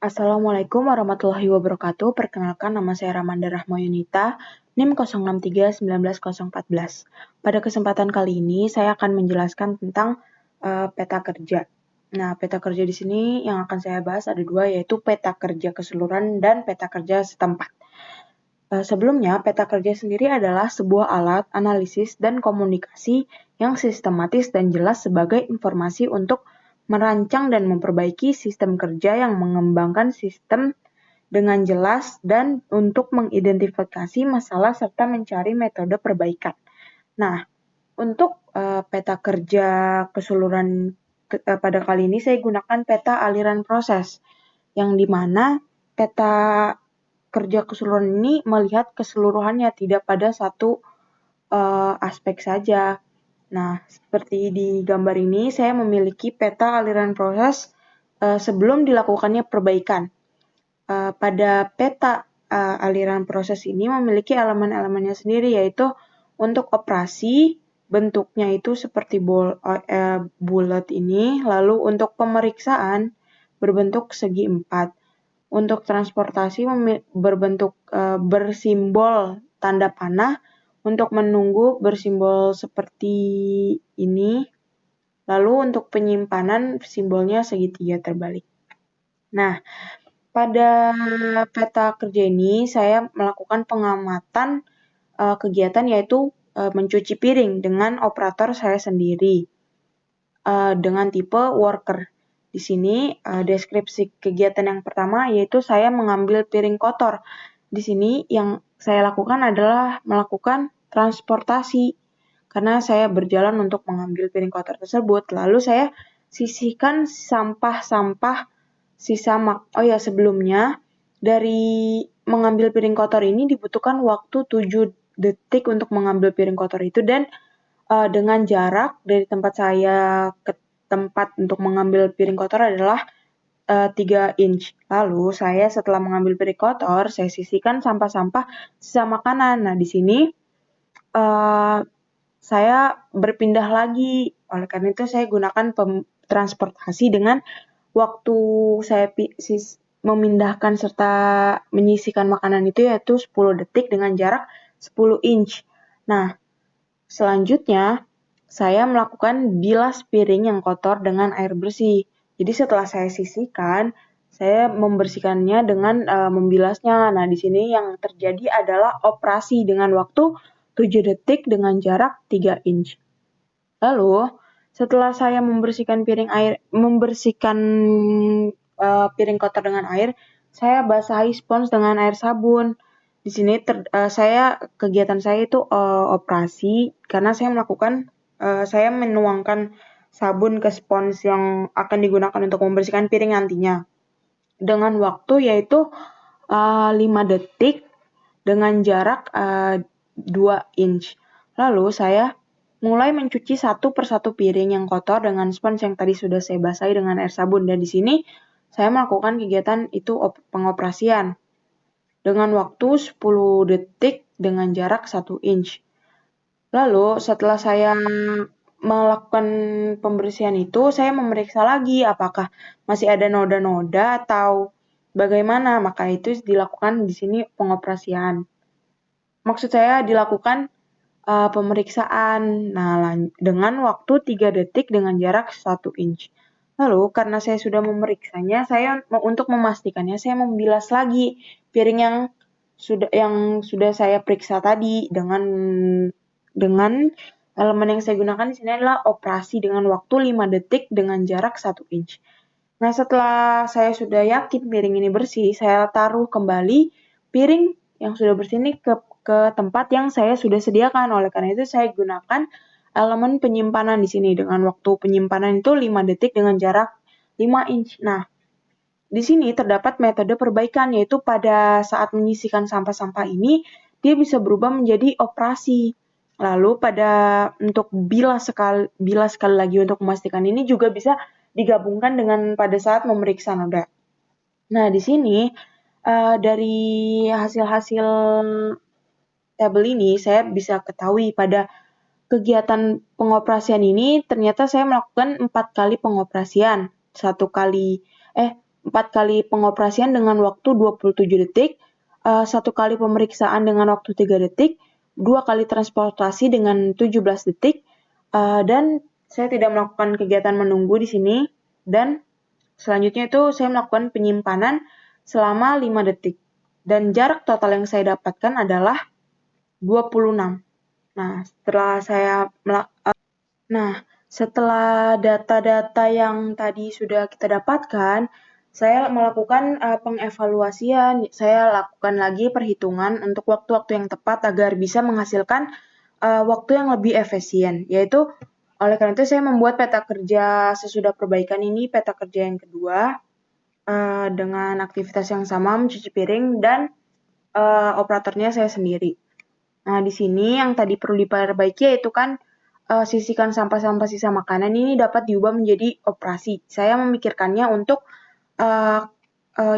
Assalamualaikum warahmatullahi wabarakatuh. Perkenalkan, nama saya Ramanda Rahmayunita, NIM 063-19014. Pada kesempatan kali ini saya akan menjelaskan tentang peta kerja. Nah, peta kerja di sini yang akan saya bahas ada dua, yaitu peta kerja keseluruhan dan peta kerja setempat. Sebelumnya, peta kerja sendiri adalah sebuah alat analisis dan komunikasi yang sistematis dan jelas sebagai informasi untuk merancang dan memperbaiki sistem kerja yang mengembangkan sistem dengan jelas dan untuk mengidentifikasi masalah serta mencari metode perbaikan. Nah, untuk peta kerja keseluruhan pada kali ini saya gunakan peta aliran proses, yang dimana peta kerja keseluruhan ini melihat keseluruhannya, tidak pada satu aspek saja. Nah, seperti di gambar ini, saya memiliki peta aliran proses sebelum dilakukannya perbaikan. Pada peta aliran proses ini memiliki elemen-elemennya sendiri, yaitu untuk operasi, bentuknya itu seperti bulat ini, lalu untuk pemeriksaan berbentuk segi 4. Untuk transportasi berbentuk bersimbol tanda panah, untuk menunggu bersimbol seperti ini, lalu untuk penyimpanan simbolnya segitiga terbalik. Nah, pada peta kerja ini saya melakukan pengamatan kegiatan, yaitu mencuci piring dengan operator saya sendiri dengan tipe worker. Di sini deskripsi kegiatan yang pertama yaitu saya mengambil piring kotor. Di sini yang saya lakukan adalah melakukan transportasi, karena saya berjalan untuk mengambil piring kotor tersebut. Lalu saya sisihkan sampah-sampah sisa sebelumnya dari mengambil piring kotor ini dibutuhkan waktu 7 detik untuk mengambil piring kotor itu, dan dengan jarak dari tempat saya ke tempat untuk mengambil piring kotor adalah 3 inch. Lalu saya setelah mengambil piring kotor, saya sisihkan sampah-sampah sisa makanan. Nah, di sini saya berpindah lagi. Oleh karena itu saya gunakan transportasi dengan waktu saya memindahkan serta menyisihkan makanan itu yaitu 10 detik dengan jarak 10 inch. Nah, selanjutnya saya melakukan bilas piring yang kotor dengan air bersih. Jadi setelah saya sisihkan, saya membersihkannya dengan membilasnya. Nah, di sini yang terjadi adalah operasi dengan waktu 7 detik dengan jarak 3 inch. Lalu, setelah saya membersihkan piring kotor dengan air, saya basahi spons dengan air sabun. Di sini kegiatan saya itu operasi, karena saya menuangkan sabun ke spons yang akan digunakan untuk membersihkan piring nantinya, dengan waktu yaitu 5 detik dengan jarak 2 inch. Lalu saya mulai mencuci satu persatu piring yang kotor dengan spons yang tadi sudah saya basahi dengan air sabun. Dan di sini saya melakukan kegiatan itu pengoperasian dengan waktu 10 detik dengan jarak 1 inch. Lalu setelah saya melakukan pembersihan itu, saya memeriksa lagi apakah masih ada noda-noda atau bagaimana. Maka itu dilakukan di sini pengoperasian. Maksud saya dilakukan pemeriksaan. Nah, dengan waktu 3 detik dengan jarak 1 inch. Lalu karena saya sudah memeriksanya, saya untuk memastikannya saya membilas lagi piring yang sudah saya periksa tadi dengan elemen yang saya gunakan di sini adalah operasi dengan waktu 5 detik dengan jarak 1 inch. Nah, setelah saya sudah yakin piring ini bersih, saya taruh kembali piring yang sudah bersih ini ke tempat yang saya sudah sediakan. Oleh karena itu saya gunakan elemen penyimpanan di sini dengan waktu penyimpanan itu 5 detik dengan jarak 5 inch. Nah, di sini terdapat metode perbaikan, yaitu pada saat menyisihkan sampah-sampah ini dia bisa berubah menjadi operasi. Lalu untuk bilas sekali lagi untuk memastikan ini juga bisa digabungkan dengan pada saat memeriksa noda. Nah, di sini dari hasil-hasil tabel ini saya bisa ketahui pada kegiatan pengoperasian ini ternyata saya melakukan 4 kali pengoperasian. 4 kali pengoperasian dengan waktu 27 detik, 1 kali pemeriksaan dengan waktu 3 detik, 2 kali transportasi dengan 17 detik, dan saya tidak melakukan kegiatan menunggu di sini, dan selanjutnya itu saya melakukan penyimpanan selama 5 detik. Dan jarak total yang saya dapatkan adalah 26. Setelah data-data yang tadi sudah kita dapatkan, saya melakukan pengevaluasian. Saya lakukan lagi perhitungan untuk waktu-waktu yang tepat agar bisa menghasilkan waktu yang lebih efisien, yaitu oleh karena itu saya membuat peta kerja sesudah perbaikan ini, peta kerja yang kedua, dengan aktivitas yang sama, mencuci piring, dan operatornya saya sendiri. Nah, di sini yang tadi perlu diperbaiki yaitu kan sisihkan sampah-sampah sisa makanan ini dapat diubah menjadi operasi. Saya memikirkannya untuk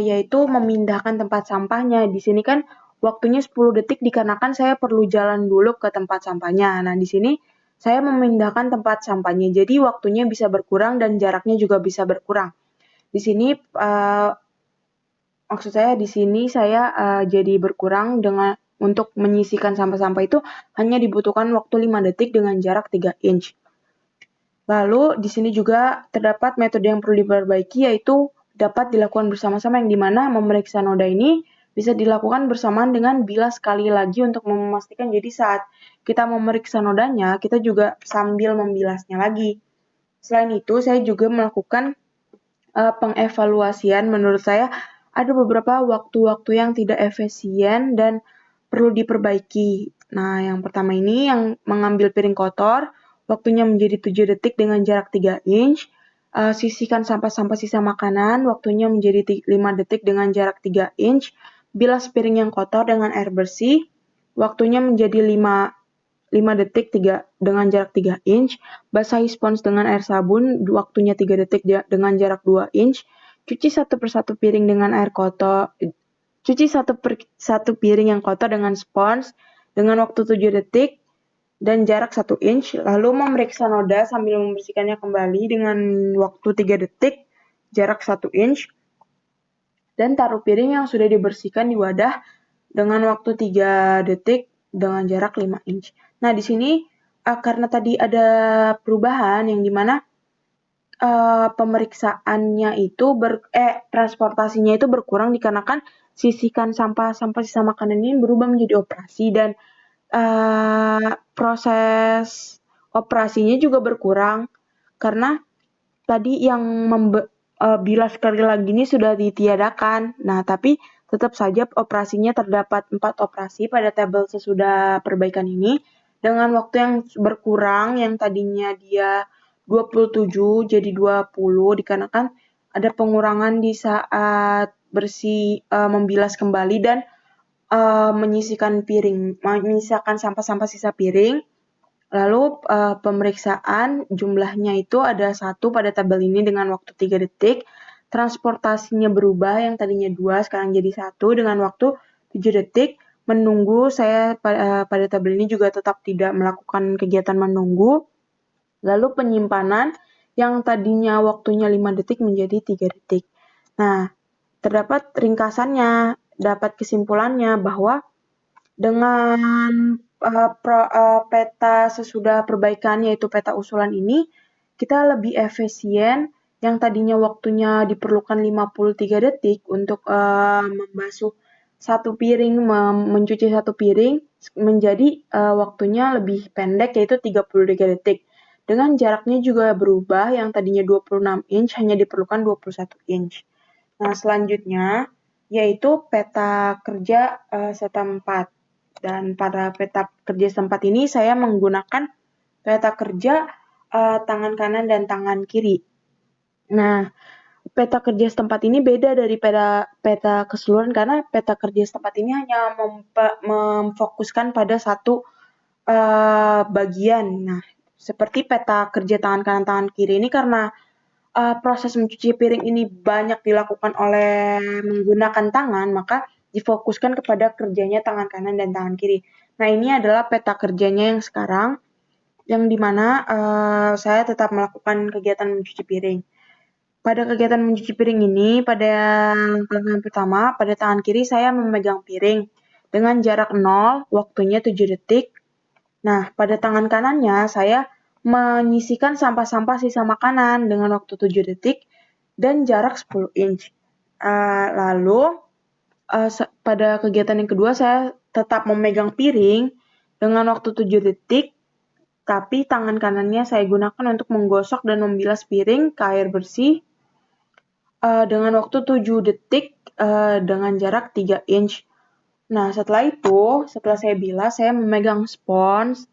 yaitu memindahkan tempat sampahnya. Di sini kan waktunya 10 detik dikarenakan saya perlu jalan dulu ke tempat sampahnya. Nah, di sini saya memindahkan tempat sampahnya. Jadi waktunya bisa berkurang dan jaraknya juga bisa berkurang. Di sini maksud saya di sini saya jadi berkurang dengan untuk menyisihkan sampah-sampah itu hanya dibutuhkan waktu 5 detik dengan jarak 3 inch. Lalu di sini juga terdapat metode yang perlu diperbaiki yaitu dapat dilakukan bersama-sama yang dimana memeriksa noda ini bisa dilakukan bersamaan dengan bilas sekali lagi untuk memastikan jadi saat kita memeriksa nodanya kita juga sambil membilasnya lagi. Selain itu saya juga melakukan pengevaluasian. Menurut saya ada beberapa waktu-waktu yang tidak efisien dan perlu diperbaiki. Nah, yang pertama ini yang mengambil piring kotor, waktunya menjadi 7 detik dengan jarak 3 inch. Sisihkan sampah-sampah sisa makanan, waktunya menjadi 5 detik dengan jarak 3 inch. Bilas piring yang kotor dengan air bersih, waktunya menjadi 5 detik dengan jarak 3 inch. Basahi spons dengan air sabun, waktunya 3 detik dengan jarak 2 inch. Cuci satu persatu piring dengan air kotor. Cuci satu piring yang kotor dengan spons dengan waktu 7 detik dan jarak 1 inch. Lalu memeriksa noda sambil membersihkannya kembali dengan waktu 3 detik, jarak 1 inch. Dan taruh piring yang sudah dibersihkan di wadah dengan waktu 3 detik dengan jarak 5 inch. Nah, di sini karena tadi ada perubahan yang dimana pemeriksaannya itu transportasinya itu berkurang dikarenakan sisihkan sampah-sampah sisa makanan ini berubah menjadi operasi dan proses operasinya juga berkurang karena tadi yang bilas sekali lagi ini sudah ditiadakan. Nah, tapi tetap saja operasinya terdapat 4 operasi pada tabel sesudah perbaikan ini dengan waktu yang berkurang yang tadinya dia 27 jadi 20 dikarenakan ada pengurangan di saat membilas kembali dan menyisakan sampah-sampah sisa piring. Lalu pemeriksaan jumlahnya itu ada 1 pada tabel ini dengan waktu 3 detik. Transportasinya berubah yang tadinya 2 sekarang jadi 1 dengan waktu 7 detik. Menunggu saya pada tabel ini juga tetap tidak melakukan kegiatan menunggu. Lalu penyimpanan yang tadinya waktunya 5 detik menjadi 3 detik. Nah, terdapat ringkasannya, dapat kesimpulannya bahwa dengan peta sesudah perbaikan yaitu peta usulan ini, kita lebih efisien yang tadinya waktunya diperlukan 53 detik untuk membasuh satu piring, mencuci satu piring, menjadi waktunya lebih pendek yaitu 33 detik. Dengan jaraknya juga berubah, yang tadinya 26 inch hanya diperlukan 21 inch. Nah, selanjutnya yaitu peta kerja setempat. Dan pada peta kerja setempat ini saya menggunakan peta kerja tangan kanan dan tangan kiri. Nah, peta kerja setempat ini beda dari peta keseluruhan karena peta kerja setempat ini hanya memfokuskan pada satu bagian. Nah, seperti peta kerja tangan kanan tangan kiri ini karena proses mencuci piring ini banyak dilakukan oleh menggunakan tangan, maka difokuskan kepada kerjanya tangan kanan dan tangan kiri. Nah, ini adalah peta kerjanya yang sekarang, yang dimana saya tetap melakukan kegiatan mencuci piring. Pada kegiatan mencuci piring ini, pada langkah yang pertama, pada tangan kiri saya memegang piring dengan jarak 0, waktunya 7 detik. Nah, pada tangan kanannya saya menyisihkan sampah-sampah sisa makanan dengan waktu 7 detik dan jarak 10 inch. Lalu, pada kegiatan yang kedua saya tetap memegang piring dengan waktu 7 detik, tapi tangan kanannya saya gunakan untuk menggosok dan membilas piring ke air bersih dengan waktu 7 detik dengan jarak 3 inch. Nah, setelah itu, setelah saya bilas, saya memegang spons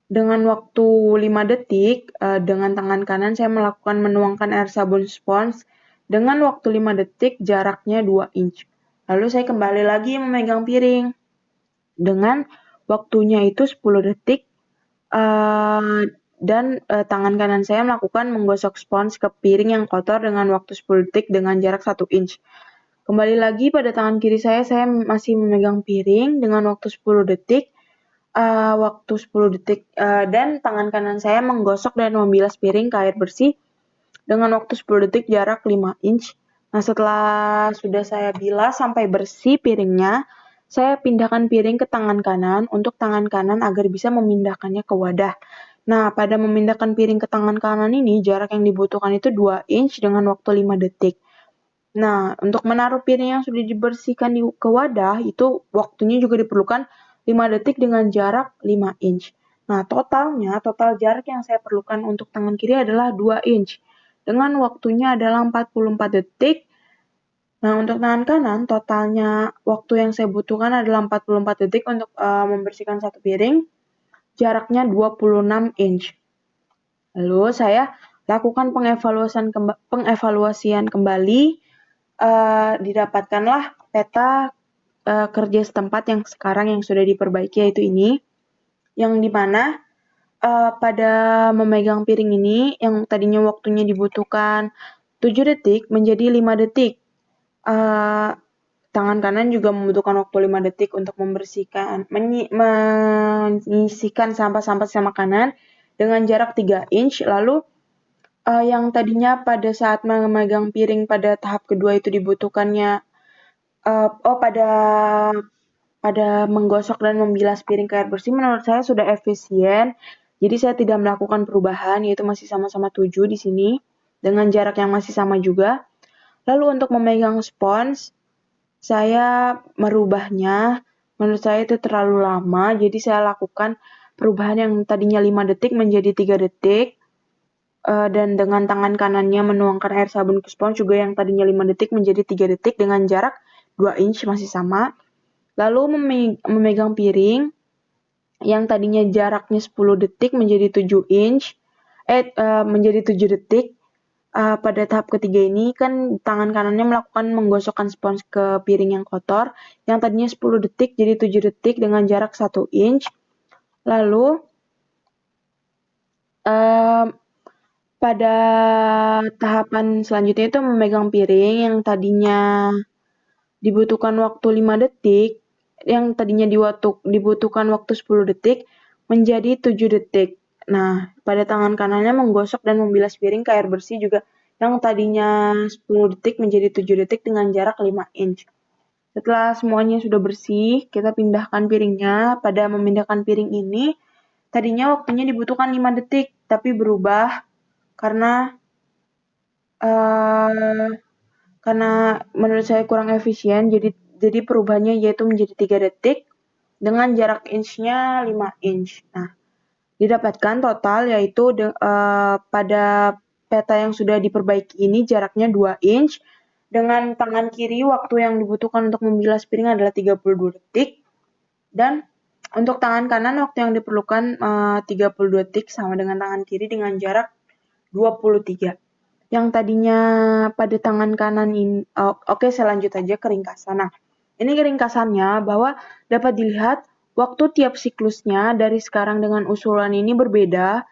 dengan waktu 5 detik. Dengan tangan kanan saya melakukan menuangkan air sabun spons dengan waktu 5 detik, jaraknya 2 inch. Lalu saya kembali lagi memegang piring dengan waktunya itu 10 detik dan tangan kanan saya melakukan menggosok spons ke piring yang kotor dengan waktu 10 detik dengan jarak 1 inch. Kembali lagi pada tangan kiri saya masih memegang piring dengan waktu 10 detik, dan tangan kanan saya menggosok dan membilas piring ke air bersih dengan waktu 10 detik jarak 5 inch. Nah, setelah sudah saya bilas sampai bersih piringnya, saya pindahkan piring ke tangan kanan untuk tangan kanan agar bisa memindahkannya ke wadah. Nah, pada memindahkan piring ke tangan kanan ini, jarak yang dibutuhkan itu 2 inch dengan waktu 5 detik. Nah, untuk menaruh piring yang sudah dibersihkan ke wadah, itu waktunya juga diperlukan 5 detik dengan jarak 5 inch. Nah, total jarak yang saya perlukan untuk tangan kiri adalah 2 inch. Dengan waktunya adalah 44 detik. Nah, untuk tangan kanan, totalnya waktu yang saya butuhkan adalah 44 detik untuk membersihkan satu piring. Jaraknya 26 inch. Lalu saya lakukan pengevaluasian kembali. Didapatkanlah peta kerja setempat yang sekarang yang sudah diperbaiki, yaitu ini, yang dimana pada memegang piring ini yang tadinya waktunya dibutuhkan 7 detik menjadi 5 detik. Tangan kanan juga membutuhkan waktu 5 detik untuk menyisihkan sampah-sampah sisa makanan dengan jarak 3 inch. Lalu yang tadinya pada saat memegang piring pada tahap kedua itu dibutuhkannya pada menggosok dan membilas piring ke air bersih, menurut saya sudah efisien. Jadi saya tidak melakukan perubahan, yaitu masih sama-sama 7 di sini dengan jarak yang masih sama juga. Lalu untuk memegang spons, saya merubahnya. Menurut saya itu terlalu lama, jadi saya lakukan perubahan yang tadinya 5 detik menjadi 3 detik. Dan dengan tangan kanannya menuangkan air sabun ke spons juga yang tadinya 5 detik menjadi 3 detik dengan jarak 2 inch masih sama. Lalu memegang piring yang tadinya jaraknya 10 detik menjadi 7 inch, menjadi 7 detik. Pada tahap ketiga ini kan tangan kanannya melakukan menggosokkan spons ke piring yang kotor, yang tadinya 10 detik jadi 7 detik dengan jarak 1 inch. Lalu pada tahapan selanjutnya itu memegang piring yang tadinya dibutuhkan waktu 5 detik, yang tadinya dibutuhkan waktu 10 detik, menjadi 7 detik. Nah, pada tangan kanannya menggosok dan membilas piring ke air bersih juga yang tadinya 10 detik menjadi 7 detik dengan jarak 5 inch. Setelah semuanya sudah bersih, kita pindahkan piringnya. Pada memindahkan piring ini, tadinya waktunya dibutuhkan 5 detik, tapi berubah karena menurut saya kurang efisien, jadi perubahannya yaitu menjadi 3 detik dengan jarak inch-nya 5 inch. Nah, didapatkan total yaitu pada peta yang sudah diperbaiki ini jaraknya 2 inch. Dengan tangan kiri waktu yang dibutuhkan untuk membilas piring adalah 32 detik. Dan untuk tangan kanan waktu yang diperlukan 32 detik sama dengan tangan kiri dengan jarak 23. Yang tadinya pada tangan kanan ini, oke, saya lanjut aja ke ringkasan. Nah, ini ringkasannya bahwa dapat dilihat waktu tiap siklusnya dari sekarang dengan usulan ini berbeda.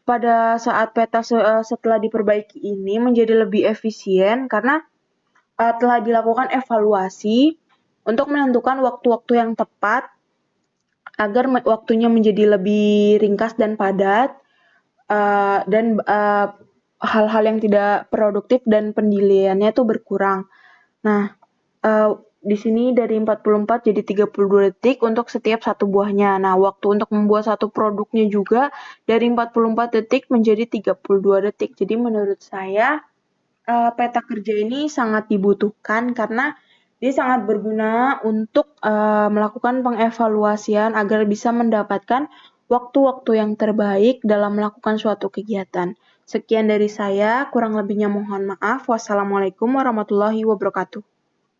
Pada saat peta setelah diperbaiki ini menjadi lebih efisien karena telah dilakukan evaluasi untuk menentukan waktu-waktu yang tepat agar waktunya menjadi lebih ringkas dan padat, dan hal-hal yang tidak produktif dan pendilaiannya tuh berkurang. Nah, di sini dari 44 jadi 32 detik untuk setiap satu buahnya. Nah, waktu untuk membuat satu produknya juga dari 44 detik menjadi 32 detik. Jadi menurut saya peta kerja ini sangat dibutuhkan karena dia sangat berguna untuk melakukan pengevaluasian agar bisa mendapatkan waktu-waktu yang terbaik dalam melakukan suatu kegiatan. Sekian dari saya, kurang lebihnya mohon maaf. Wassalamualaikum warahmatullahi wabarakatuh.